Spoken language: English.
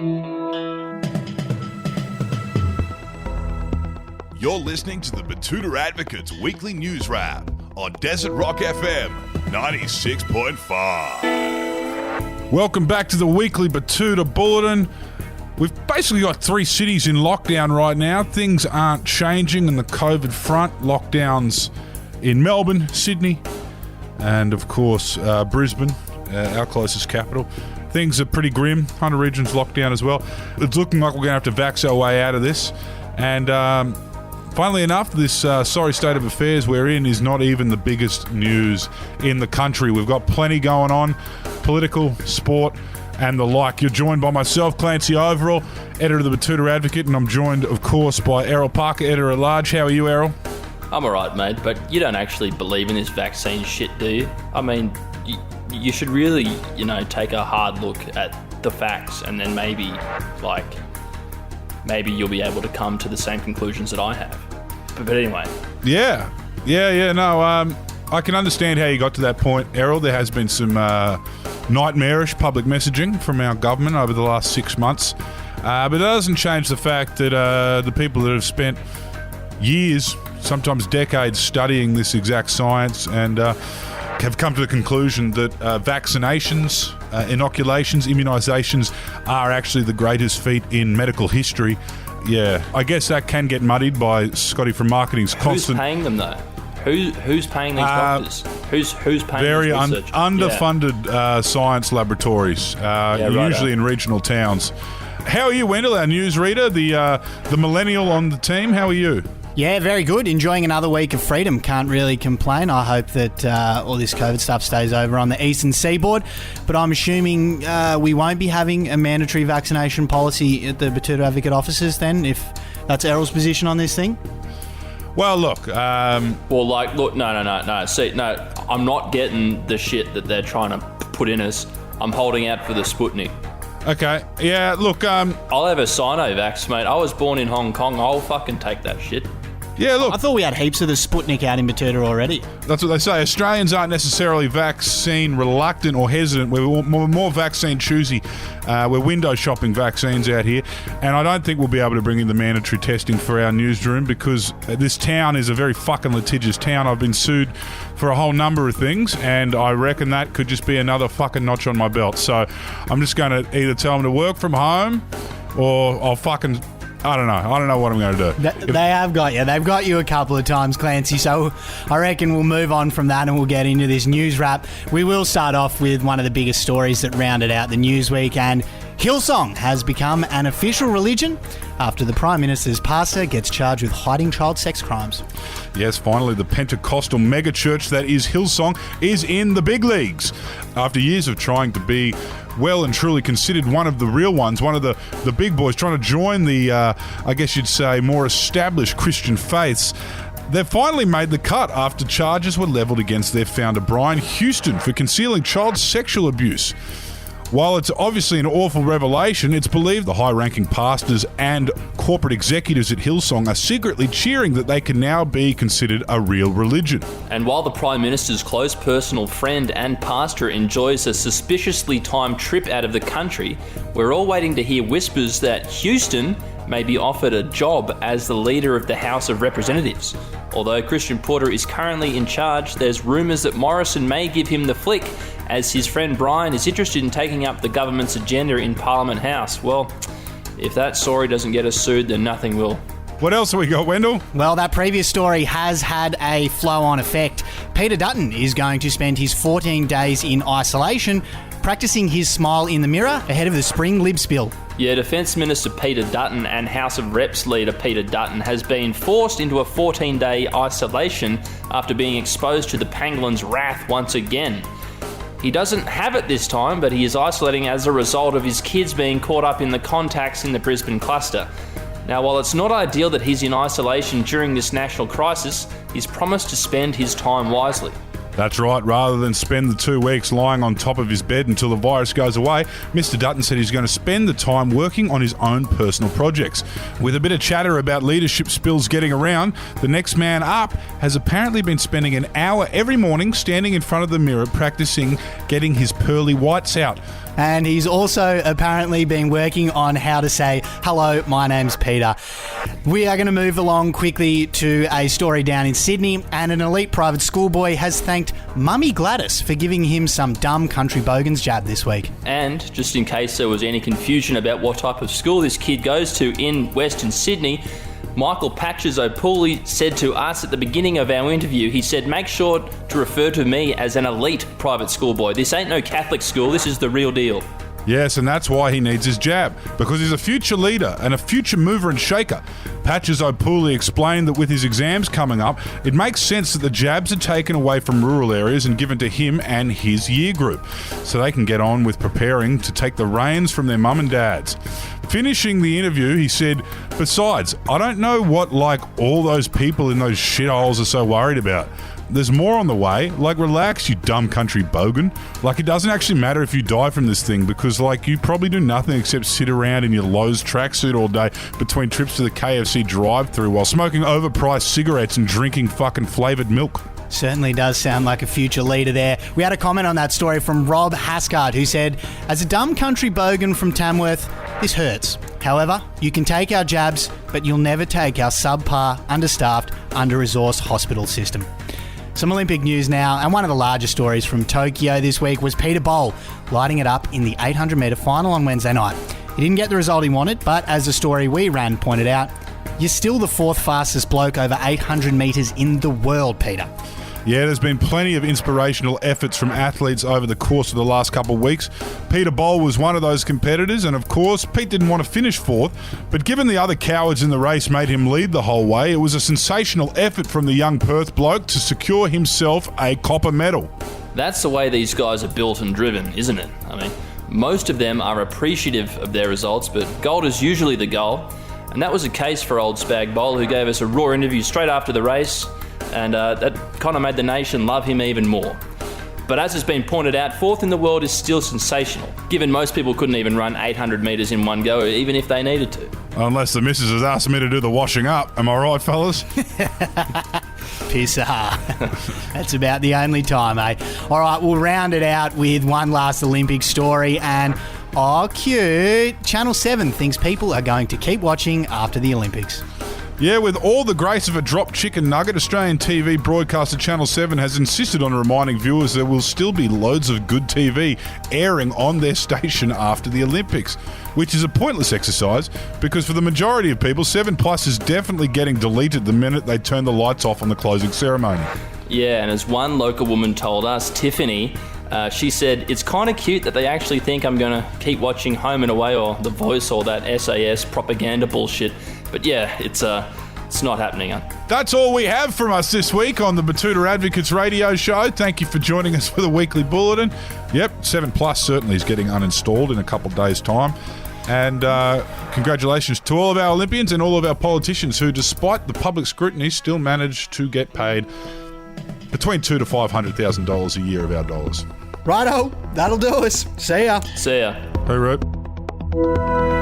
You're listening to the Betoota Advocate's weekly news wrap on Desert Rock FM 96.5. Welcome back to the weekly Betoota Bulletin. We've basically got 3 cities in lockdown right now. Things aren't changing on the COVID front. Lockdowns in Melbourne, Sydney, and of course Brisbane, our closest capital. Things are pretty grim. Hunter Region's locked down as well. It's looking like we're going to have to vax our way out of this. And funnily enough, this sorry state of affairs we're in is not even the biggest news in the country. We've got plenty going on, political, sport, and the like. You're joined by myself, Clancy Overell, editor of the Betoota Advocate, and I'm joined, of course, by Errol Parker, editor-at-large. How are you, Errol? I'm alright, mate, but you don't actually believe in this vaccine shit, do you? I mean, you should really, take a hard look at the facts, and then maybe you'll be able to come to the same conclusions that I have. But anyway. Yeah. No, I can understand how you got to that point, Errol. There has been some nightmarish public messaging from our government over the last 6 months. But it doesn't change the fact that the people that have spent years, sometimes decades, studying this exact science and have come to the conclusion that vaccinations, inoculations, immunisations are actually the greatest feat in medical history. Yeah, I guess that can get muddied by Scotty from Marketing's constant... Who's paying them, though? Who's paying these doctors? Who's paying very this research? Underfunded science laboratories, usually in regional towns. How are you, Wendell, our newsreader, the millennial on the team? How are you? Yeah, very good. Enjoying another week of freedom. Can't really complain. I hope that all this COVID stuff stays over on the eastern seaboard. But I'm assuming we won't be having a mandatory vaccination policy at the Betoota Advocate offices then, if that's Errol's position on this thing? Well, look. No. See, no, I'm not getting the shit that they're trying to put in us. I'm holding out for the Sputnik. Okay. Yeah, look. I'll have a Sinovax, mate. I was born in Hong Kong. I'll fucking take that shit. Yeah, look. I thought we had heaps of the Sputnik out in Betoota already. That's what they say. Australians aren't necessarily vaccine reluctant or hesitant. We're more vaccine choosy. We're window shopping vaccines out here. And I don't think we'll be able to bring in the mandatory testing for our newsroom because this town is a very fucking litigious town. I've been sued for a whole number of things, and I reckon that could just be another fucking notch on my belt. So I'm just going to either tell them to work from home or I'll fucking... I don't know what I'm going to do. They have got you. They've got you a couple of times, Clancy. So I reckon we'll move on from that and we'll get into this news wrap. We will start off with one of the biggest stories that rounded out the news week, and Hillsong has become an official religion after the Prime Minister's pastor gets charged with hiding child sex crimes. Yes, finally, the Pentecostal megachurch that is Hillsong is in the big leagues. After years of trying to be well and truly considered one of the real ones, one of the big boys, trying to join the, I guess you'd say, more established Christian faiths, they finally made the cut after charges were levelled against their founder, Brian Houston, for concealing child sexual abuse. While it's obviously an awful revelation, it's believed the high-ranking pastors and corporate executives at Hillsong are secretly cheering that they can now be considered a real religion. And while the Prime Minister's close personal friend and pastor enjoys a suspiciously timed trip out of the country, we're all waiting to hear whispers that Houston may be offered a job as the leader of the House of Representatives. Although Christian Porter is currently in charge, there's rumours that Morrison may give him the flick, as his friend Brian is interested in taking up the government's agenda in Parliament House. Well, if that story doesn't get us sued, then nothing will. What else have we got, Wendell? Well, that previous story has had a flow-on effect. Peter Dutton is going to spend his 14 days in isolation practicing his smile in the mirror ahead of the spring Lib spill. Yeah, Defence Minister Peter Dutton and House of Reps leader Peter Dutton has been forced into a 14-day isolation after being exposed to the pangolin's wrath once again. He doesn't have it this time, but he is isolating as a result of his kids being caught up in the contacts in the Brisbane cluster. Now, while it's not ideal that he's in isolation during this national crisis, he's promised to spend his time wisely. That's right. Rather than spend the 2 weeks lying on top of his bed until the virus goes away, Mr. Dutton said he's going to spend the time working on his own personal projects. With a bit of chatter about leadership spills getting around, the next man up has apparently been spending an hour every morning standing in front of the mirror practicing getting his pearly whites out. And he's also apparently been working on how to say, hello, my name's Peter. We are going to move along quickly to a story down in Sydney, and an elite private schoolboy has thanked Mummy Gladys for giving him some dumb country bogans jab this week. And just in case there was any confusion about what type of school this kid goes to in Western Sydney, Michael Patches O'Pooley said to us at the beginning of our interview, he said, make sure to refer to me as an elite private schoolboy. This ain't no Catholic school, this is the real deal. Yes, and that's why he needs his jab, because he's a future leader and a future mover and shaker. Patches O'Pooley explained that with his exams coming up, it makes sense that the jabs are taken away from rural areas and given to him and his year group, so they can get on with preparing to take the reins from their mum and dads. Finishing the interview, he said, besides, I don't know what, all those people in those shitholes are so worried about. There's more on the way. Relax, you dumb country bogan. It doesn't actually matter if you die from this thing because, you probably do nothing except sit around in your Lowe's tracksuit all day between trips to the KFC drive-thru while smoking overpriced cigarettes and drinking fucking flavoured milk. Certainly does sound like a future leader there. We had a comment on that story from Rob Hascard, who said, as a dumb country bogan from Tamworth, this hurts. However, you can take our jabs, but you'll never take our subpar, understaffed, under-resourced hospital system. Some Olympic news now, and one of the largest stories from Tokyo this week was Peter Bol lighting it up in the 800-metre final on Wednesday night. He didn't get the result he wanted, but as the story we ran pointed out, you're still the fourth fastest bloke over 800 metres in the world, Peter. Yeah, there's been plenty of inspirational efforts from athletes over the course of the last couple of weeks. Peter Bol was one of those competitors, and of course, Pete didn't want to finish fourth, but given the other cowards in the race made him lead the whole way, it was a sensational effort from the young Perth bloke to secure himself a copper medal. That's the way these guys are built and driven, isn't it? Most of them are appreciative of their results, but gold is usually the goal, and that was the case for old Spag Bol, who gave us a raw interview straight after the race, and that kind of made the nation love him even more. But as has been pointed out, fourth in the world is still sensational, given most people couldn't even run 800 metres in one go, even if they needed to. Unless the missus has asked me to do the washing up. Am I right, fellas? Pisser. That's about the only time, eh? All right, we'll round it out with one last Olympic story, and cute. Channel 7 thinks people are going to keep watching after the Olympics. Yeah, with all the grace of a dropped chicken nugget, Australian TV broadcaster Channel 7 has insisted on reminding viewers there will still be loads of good TV airing on their station after the Olympics, which is a pointless exercise because for the majority of people, 7 Plus is definitely getting deleted the minute they turn the lights off on the closing ceremony. Yeah, and as one local woman told us, Tiffany, she said, it's kind of cute that they actually think I'm going to keep watching Home and Away or The Voice or that SAS propaganda bullshit. But yeah, it's not happening. That's all we have from us this week on the Betoota Advocates radio show. Thank you for joining us for the weekly bulletin. Yep, 7 Plus certainly is getting uninstalled in a couple of days' time. And congratulations to all of our Olympians and all of our politicians who, despite the public scrutiny, still managed to get paid between $200,000 to $500,000 a year of our dollars. Righto, that'll do us. See ya. See ya. Hey, Rope.